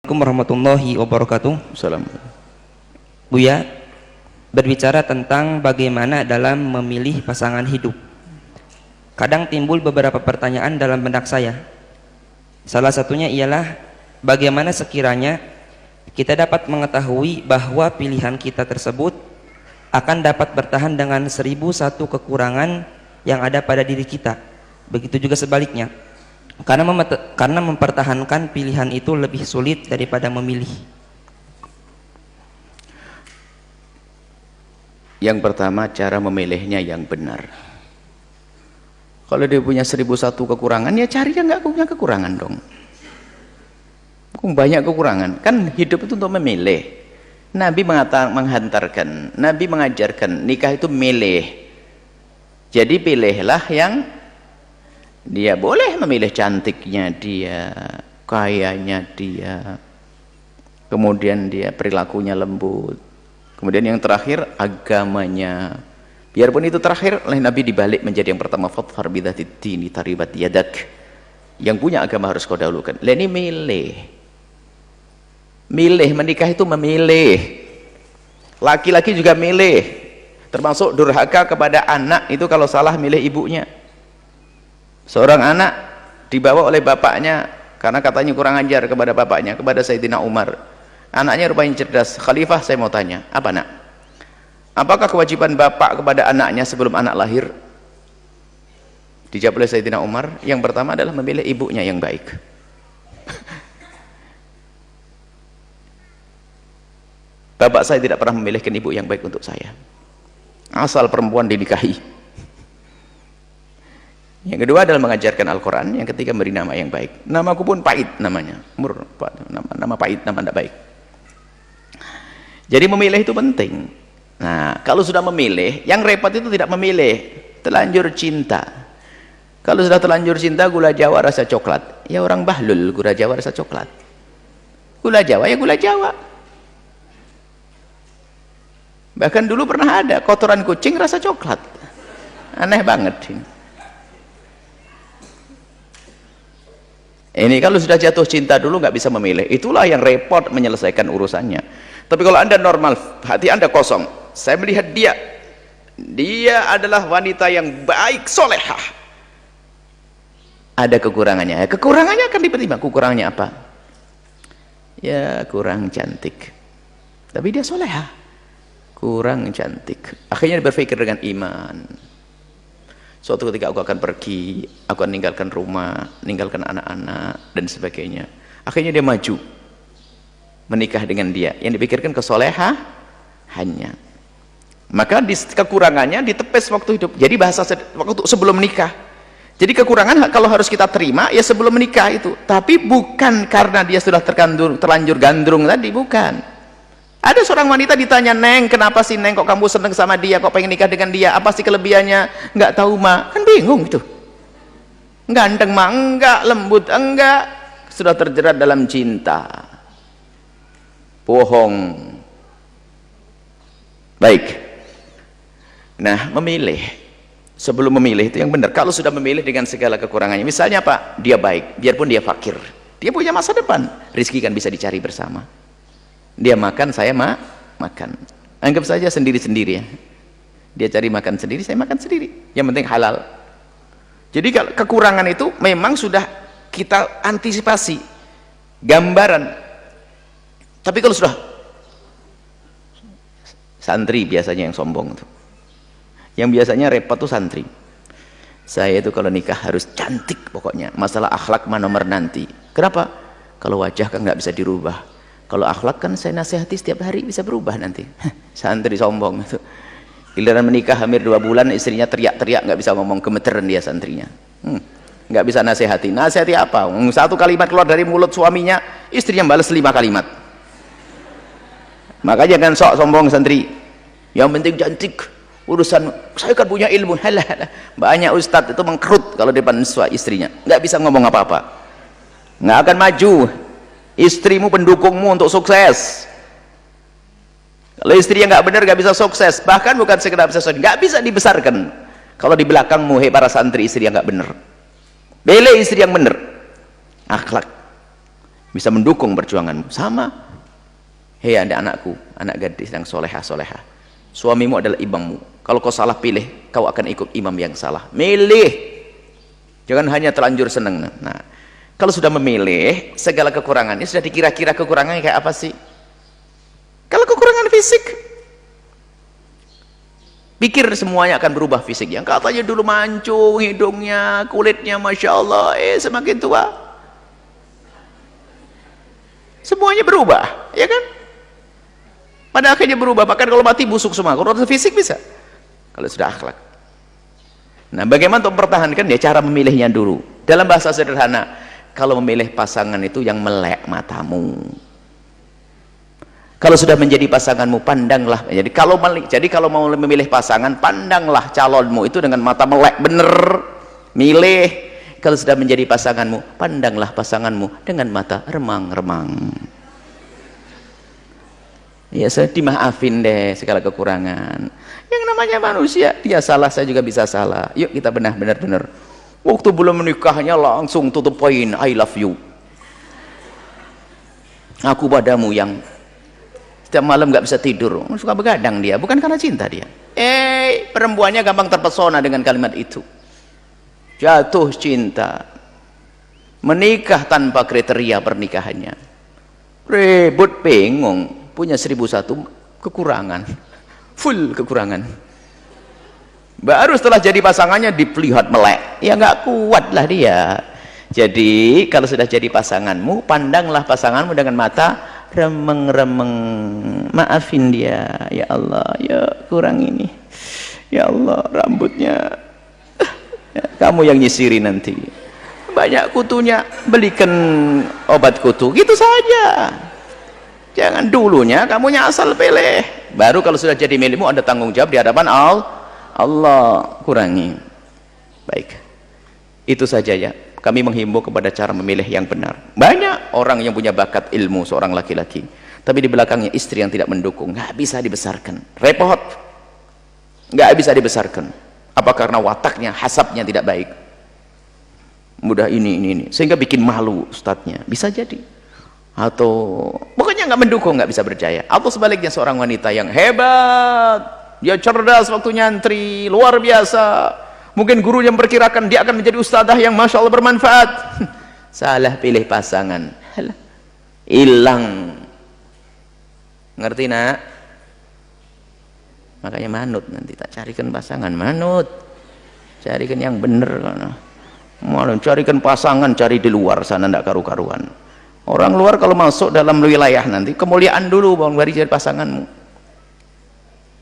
Assalamualaikum warahmatullahi wabarakatuh. Assalamualaikum. Buya, berbicara tentang bagaimana dalam memilih pasangan hidup. Kadang timbul beberapa pertanyaan dalam benak saya. Salah satunya ialah bagaimana sekiranya kita dapat mengetahui bahwa pilihan kita tersebut akan dapat bertahan dengan 1001 kekurangan yang ada pada diri kita. Begitu juga sebaliknya. Karena mempertahankan pilihan itu lebih sulit daripada memilih. Yang pertama, cara memilihnya yang benar. Kalau dia punya 1001 kekurangan, ya cari yang nggak punya kekurangan dong. Banyak kekurangan, kan hidup itu untuk memilih. Nabi menghantarkan, Nabi mengajarkan nikah itu milih. Jadi pilihlah yang dia boleh memilih cantiknya dia, kayanya dia, kemudian dia perilakunya lembut, kemudian yang terakhir agamanya. Biarpun itu terakhir oleh Nabi dibalik menjadi yang pertama, fadhfar bidzatid dini taribat yadak. Yang punya agama harus kau dahulukan. Lah ini milih menikah itu memilih. Laki-laki juga milih, termasuk durhaka kepada anak itu kalau salah milih ibunya. Seorang anak dibawa oleh bapaknya karena katanya kurang ajar kepada bapaknya, kepada Sayyidina Umar. Anaknya rupanya cerdas. Khalifah, saya mau tanya, apa nak? Apakah kewajiban bapak kepada anaknya sebelum anak lahir? Dijawab oleh Sayyidina Umar, yang pertama adalah memilih ibunya yang baik. Bapak saya tidak pernah memilihkan ibu yang baik untuk saya. Asal perempuan dinikahi. Yang kedua adalah mengajarkan Al-Quran. Yang ketiga beri nama yang baik. Namaku pun pahit namanya, nama pahit, nama tidak baik. Jadi memilih itu penting. Nah, kalau sudah memilih, yang repot itu tidak memilih, terlanjur cinta. Kalau sudah terlanjur cinta, gula Jawa rasa coklat, ya orang bahlul, gula Jawa rasa coklat. Gula Jawa ya gula Jawa. Bahkan dulu pernah ada kotoran kucing rasa coklat. Aneh banget ini. Ini kalau sudah jatuh cinta dulu nggak bisa memilih, itulah yang repot menyelesaikan urusannya. Tapi kalau anda normal, hati anda kosong, saya melihat dia adalah wanita yang baik, solehah, ada kekurangannya, kekurangannya akan dipertimbangkan. Kekurangannya apa? Ya kurang cantik, tapi dia solehah. Kurang cantik, akhirnya dia berpikir dengan iman. Suatu ketika aku akan pergi, aku akan meninggalkan rumah, meninggalkan anak-anak dan sebagainya. Akhirnya dia maju menikah dengan dia. Yang dipikirkan kesolehannya. Maka kekurangannya ditepis waktu hidup. Jadi bahasa waktu sebelum menikah. Jadi kekurangan kalau harus kita terima ya sebelum menikah itu. Tapi bukan karena dia sudah terlanjur gandrung tadi, bukan. Ada seorang wanita ditanya, Neng, kenapa sih Neng kok kamu seneng sama dia, kok pengen nikah dengan dia, apa sih kelebihannya? Enggak tahu mak, kan bingung itu. Ganteng mak enggak, lembut enggak, sudah terjerat dalam cinta, bohong. Baik. Nah, memilih, sebelum memilih itu yang benar. Kalau sudah memilih dengan segala kekurangannya, misalnya apa? Dia baik, biarpun dia fakir, dia punya masa depan, rezeki kan bisa dicari bersama. Dia makan, saya makan. Anggap saja sendiri-sendiri ya. Dia cari makan sendiri, saya makan sendiri. Yang penting halal. Jadi kalau kekurangan itu memang sudah kita antisipasi, gambaran. Tapi kalau sudah santri biasanya yang sombong tuh. Yang biasanya repot tuh santri. Saya itu kalau nikah harus cantik pokoknya. Masalah akhlak mah nomor nanti. Kenapa? Kalau wajah kan nggak bisa dirubah. Kalau akhlak kan saya nasihati setiap hari bisa berubah nanti. Santri sombong itu. Giliran menikah hampir 2 bulan, istrinya teriak-teriak nggak bisa ngomong, gemeteran dia santrinya. Nggak bisa nasihati. Nasihati apa? Satu kalimat keluar dari mulut suaminya, istrinya balas 5 kalimat. Makanya jangan sok sombong santri. Yang penting cantik. Urusan saya kan punya ilmu. Halah. Banyak ustadz itu mengkerut kalau depan istrinya. Nggak bisa ngomong apa-apa. Nggak akan maju. Istrimu pendukungmu untuk sukses. Kalau istri yang nggak benar nggak bisa sukses, bahkan bukan sekedar bisa sukses, nggak bisa dibesarkan. Kalau di belakangmu para santri istri yang nggak benar, pilih istri yang benar, akhlak. bisa mendukung perjuanganmu. Sama, hei ada anakku, anak gadis yang solehah, suamimu adalah imammu. Kalau kau salah pilih, kau akan ikut imam yang salah. Milih, jangan hanya terlanjur seneng. Nah, kalau sudah memilih, segala kekurangannya sudah dikira-kira kekurangannya kayak apa sih. Kalau kekurangan fisik, pikir semuanya akan berubah fisik. Yang katanya dulu mancung hidungnya, kulitnya Masya Allah, semakin tua semuanya berubah, ya kan? Pada akhirnya berubah, bahkan kalau mati busuk semua. Kalau fisik bisa, kalau sudah akhlak. Nah, bagaimana untuk mempertahankan? Ya cara memilihnya dulu. Dalam bahasa sederhana, kalau memilih pasangan itu yang melek matamu. Kalau sudah menjadi pasanganmu, pandanglah. Jadi kalau mau memilih pasangan, pandanglah calonmu itu dengan mata melek, bener milih. Kalau sudah menjadi pasanganmu, pandanglah pasanganmu dengan mata remang-remang. Ya, saya dimaafin deh segala kekurangan. Yang namanya manusia, dia salah, saya juga bisa salah. Yuk kita benar-benar. Waktu belum menikahnya langsung tutup poin, I love you. Aku padamu yang setiap malam gak bisa tidur, suka begadang dia, bukan karena cinta dia. Perempuannya gampang terpesona dengan kalimat itu. Jatuh cinta, menikah tanpa kriteria pernikahannya, ribut, bingung, punya 1001 kekurangan, full kekurangan. Baru setelah jadi pasangannya dilihat melek, ya nggak kuat lah dia. Jadi kalau sudah jadi pasanganmu, pandanglah pasanganmu dengan mata remeng-remeng. Maafin dia, ya Allah, ya kurang ini, ya Allah rambutnya. Kamu yang nyisiri nanti, banyak kutunya, belikan obat kutu, gitu saja. Jangan dulunya kamu asal pilih, baru kalau sudah jadi milikmu ada tanggung jawab di hadapan Allah. Kurangi. Baik, itu saja ya, kami menghimbau kepada cara memilih yang benar. Banyak orang yang punya bakat ilmu, seorang laki-laki, tapi di belakangnya istri yang tidak mendukung, nggak bisa dibesarkan, repot, nggak bisa dibesarkan. Apa karena wataknya, hasabnya tidak baik, mudah ini, sehingga bikin malu ustadznya, bisa jadi. Atau pokoknya nggak mendukung, nggak bisa berjaya. Atau sebaliknya, seorang wanita yang hebat, dia cerdas waktu nyantri, luar biasa, mungkin guru yang memperkirakan dia akan menjadi ustadzah yang Masya Allah bermanfaat. Salah pilih pasangan, hilang. Ngerti nak? Makanya manut, nanti tak carikan pasangan, manut, carikan yang bener. Malah carikan pasangan, cari di luar sana, ndak karu-karuan. Orang luar kalau masuk dalam wilayah nanti, kemuliaan dulu bang, baru jadi pasanganmu.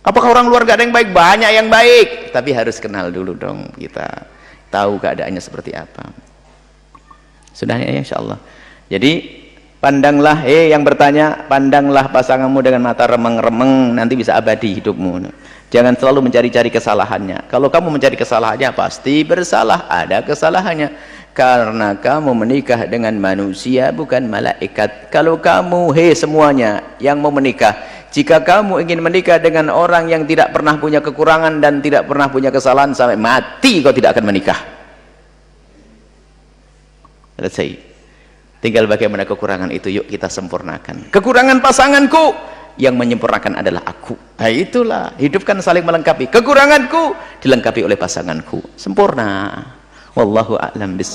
Apakah orang luar gak ada yang baik? Banyak yang baik, tapi harus kenal dulu dong, kita tahu keadaannya seperti apa. Sudah ya, insya Allah. Jadi pandanglah, yang bertanya, pandanglah pasanganmu dengan mata remeng-remeng, nanti bisa abadi hidupmu. Jangan selalu mencari-cari kesalahannya. Kalau kamu mencari kesalahannya, pasti bersalah, ada kesalahannya. Karena kamu menikah dengan manusia, bukan malaikat. Kalau kamu, semuanya yang mau menikah, jika kamu ingin menikah dengan orang yang tidak pernah punya kekurangan dan tidak pernah punya kesalahan, sampai mati kau tidak akan menikah. Selesai. Tinggal bagaimana kekurangan itu, yuk kita sempurnakan. Kekurangan pasanganku, yang menyempurnakan adalah aku. Nah, itulah, hidup kan saling melengkapi. Kekuranganku dilengkapi oleh pasanganku, sempurna. Wallahu a'lam bis